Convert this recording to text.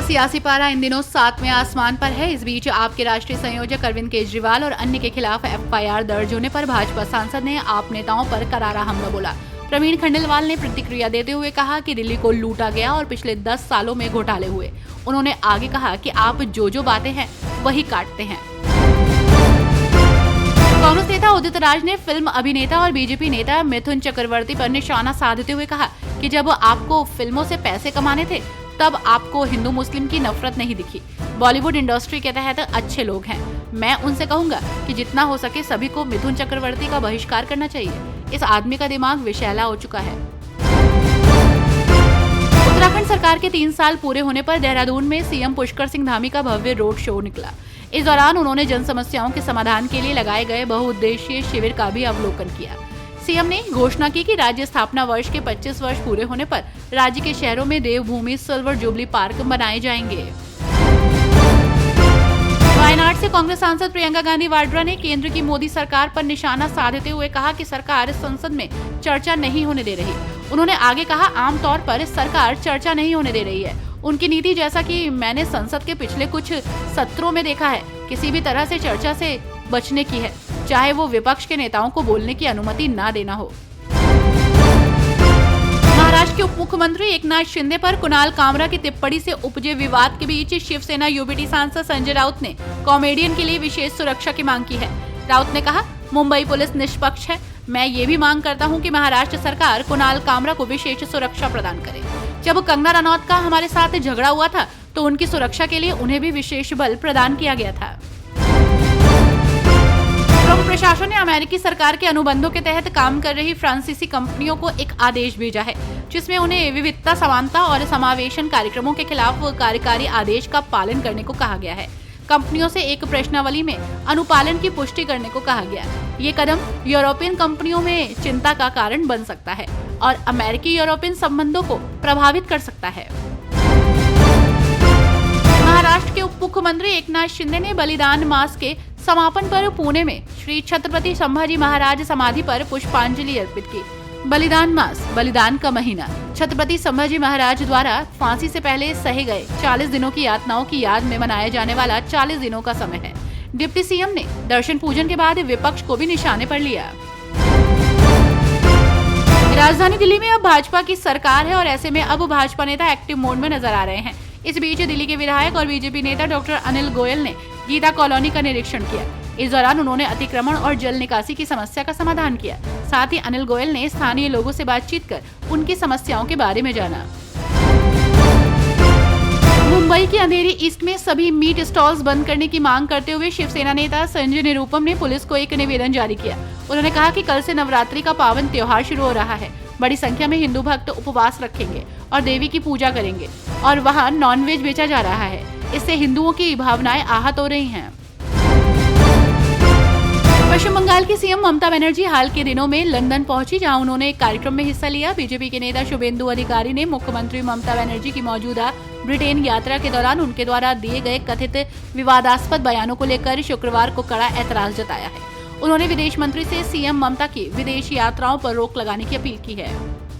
सियासी पारा इन दिनों 7वें आसमान पर है। इस बीच आप के राष्ट्रीय संयोजक अरविंद केजरीवाल और अन्य के खिलाफ एफआईआर दर्ज होने पर भाजपा सांसद ने आप नेताओं पर करारा हमला बोला। प्रवीण खंडेलवाल ने प्रतिक्रिया देते हुए कहा कि दिल्ली को लूटा गया और पिछले 10 सालों में घोटाले हुए। उन्होंने आगे कहा कि आप जो बातें हैं वही काटते हैं। कांग्रेस नेता उदित राज ने फिल्म अभिनेता और बीजेपी नेता मिथुन चक्रवर्ती पर निशाना साधते हुए कहा कि जब आपको फिल्मों से पैसे कमाने थे तब आपको हिंदू मुस्लिम की नफरत नहीं दिखी। बॉलीवुड इंडस्ट्री के तहत अच्छे लोग हैं। मैं उनसे कहूंगा कि जितना हो सके सभी को मिथुन चक्रवर्ती का बहिष्कार करना चाहिए। इस आदमी का दिमाग विषैला हो चुका है। उत्तराखंड सरकार के 3 साल पूरे होने पर देहरादून में सीएम पुष्कर सिंह धामी का भव्य रोड शो निकला। इस दौरान उन्होंने जन समस्याओं के समाधान के लिए लगाए गए बहुउद्देशीय शिविर का भी अवलोकन किया। सीएम ने घोषणा की कि राज्य स्थापना वर्ष के 25 वर्ष पूरे होने पर राज्य के शहरों में देवभूमि सिल्वर जुबली पार्क बनाए जाएंगे। वायनाड से कांग्रेस सांसद प्रियंका गांधी वाड्रा ने केंद्र की मोदी सरकार पर निशाना साधते हुए कहा कि सरकार संसद में चर्चा नहीं होने दे रही। उन्होंने आगे कहा, आमतौर पर सरकार चर्चा नहीं होने दे रही है। उनकी नीति, जैसा कि मैंने संसद के पिछले कुछ सत्रों में देखा है, किसी भी तरह से चर्चा से बचने की है, चाहे वो विपक्ष के नेताओं को बोलने की अनुमति ना देना हो। महाराष्ट्र के उप मुख्यमंत्री एकनाथ शिंदे पर कुणाल कामरा की टिप्पणी से उपजे विवाद के बीच शिवसेना यूबीटी सांसद संजय राउत ने कॉमेडियन के लिए विशेष सुरक्षा की मांग की है। राउत ने कहा, मुंबई पुलिस निष्पक्ष है। मैं ये भी मांग करता हूं कि महाराष्ट्र सरकार कुणाल कामरा को विशेष सुरक्षा प्रदान करे। जब कंगना रनौत का हमारे साथ झगड़ा हुआ था तो उनकी सुरक्षा के लिए उन्हें भी विशेष बल प्रदान किया गया था। ट्रंप प्रशासन ने अमेरिकी सरकार के अनुबंधों के तहत काम कर रही फ्रांसीसी कंपनियों को एक आदेश भेजा है, जिसमें उन्हें विविधता, समानता और समावेशन कार्यक्रमों के खिलाफ कार्यकारी आदेश का पालन करने को कहा गया है। कंपनियों से एक प्रश्नावली में अनुपालन की पुष्टि करने को कहा गया। ये कदम यूरोपियन कंपनियों में चिंता का कारण बन सकता है और अमेरिकी यूरोपियन संबंधों को प्रभावित कर सकता है। महाराष्ट्र के उप मुख्यमंत्री एकनाथ शिंदे ने बलिदान मास के समापन पर पुणे में श्री छत्रपति संभाजी महाराज समाधि पर पुष्पांजलि अर्पित की। बलिदान मास, बलिदान का महीना, छत्रपति संभाजी महाराज द्वारा फांसी से पहले सहे गए 40 दिनों की यातनाओं की याद में मनाया जाने वाला 40 दिनों का समय है। डिप्टी सीएम ने दर्शन पूजन के बाद विपक्ष को भी निशाने पर लिया। राजधानी दिल्ली में अब भाजपा की सरकार है और ऐसे में अब भाजपा नेता एक्टिव मोड में नजर आ रहे हैं। इस बीच दिल्ली के विधायक और बीजेपी नेता डॉक्टर अनिल गोयल ने गीता कॉलोनी का निरीक्षण किया। इस दौरान उन्होंने अतिक्रमण और जल निकासी की समस्या का समाधान किया। साथ ही अनिल गोयल ने स्थानीय लोगों से बातचीत कर उनकी समस्याओं के बारे में जाना। मुंबई की अंधेरी ईस्ट में सभी मीट स्टॉल्स बंद करने की मांग करते हुए शिवसेना नेता संजय निरुपम ने पुलिस को एक निवेदन जारी किया। उन्होंने कहा कि कल से नवरात्रि का पावन त्योहार शुरू हो रहा है। बड़ी संख्या में हिंदू भक्त उपवास रखेंगे और देवी की पूजा करेंगे और वहां नॉनवेज बेचा जा रहा है। इससे हिंदुओं की भावनाएं आहत हो रही हैं। पश्चिम बंगाल की सीएम ममता बनर्जी हाल के दिनों में लंदन पहुंची, जहां उन्होंने एक कार्यक्रम में हिस्सा लिया। बीजेपी के नेता शुभेंदु अधिकारी ने मुख्यमंत्री ममता बनर्जी की मौजूदा ब्रिटेन यात्रा के दौरान उनके द्वारा दिए गए कथित विवादास्पद बयानों को लेकर शुक्रवार को कड़ा ऐतराज जताया है। उन्होंने विदेश मंत्री से सीएम ममता की विदेश यात्राओं पर रोक लगाने की अपील की है।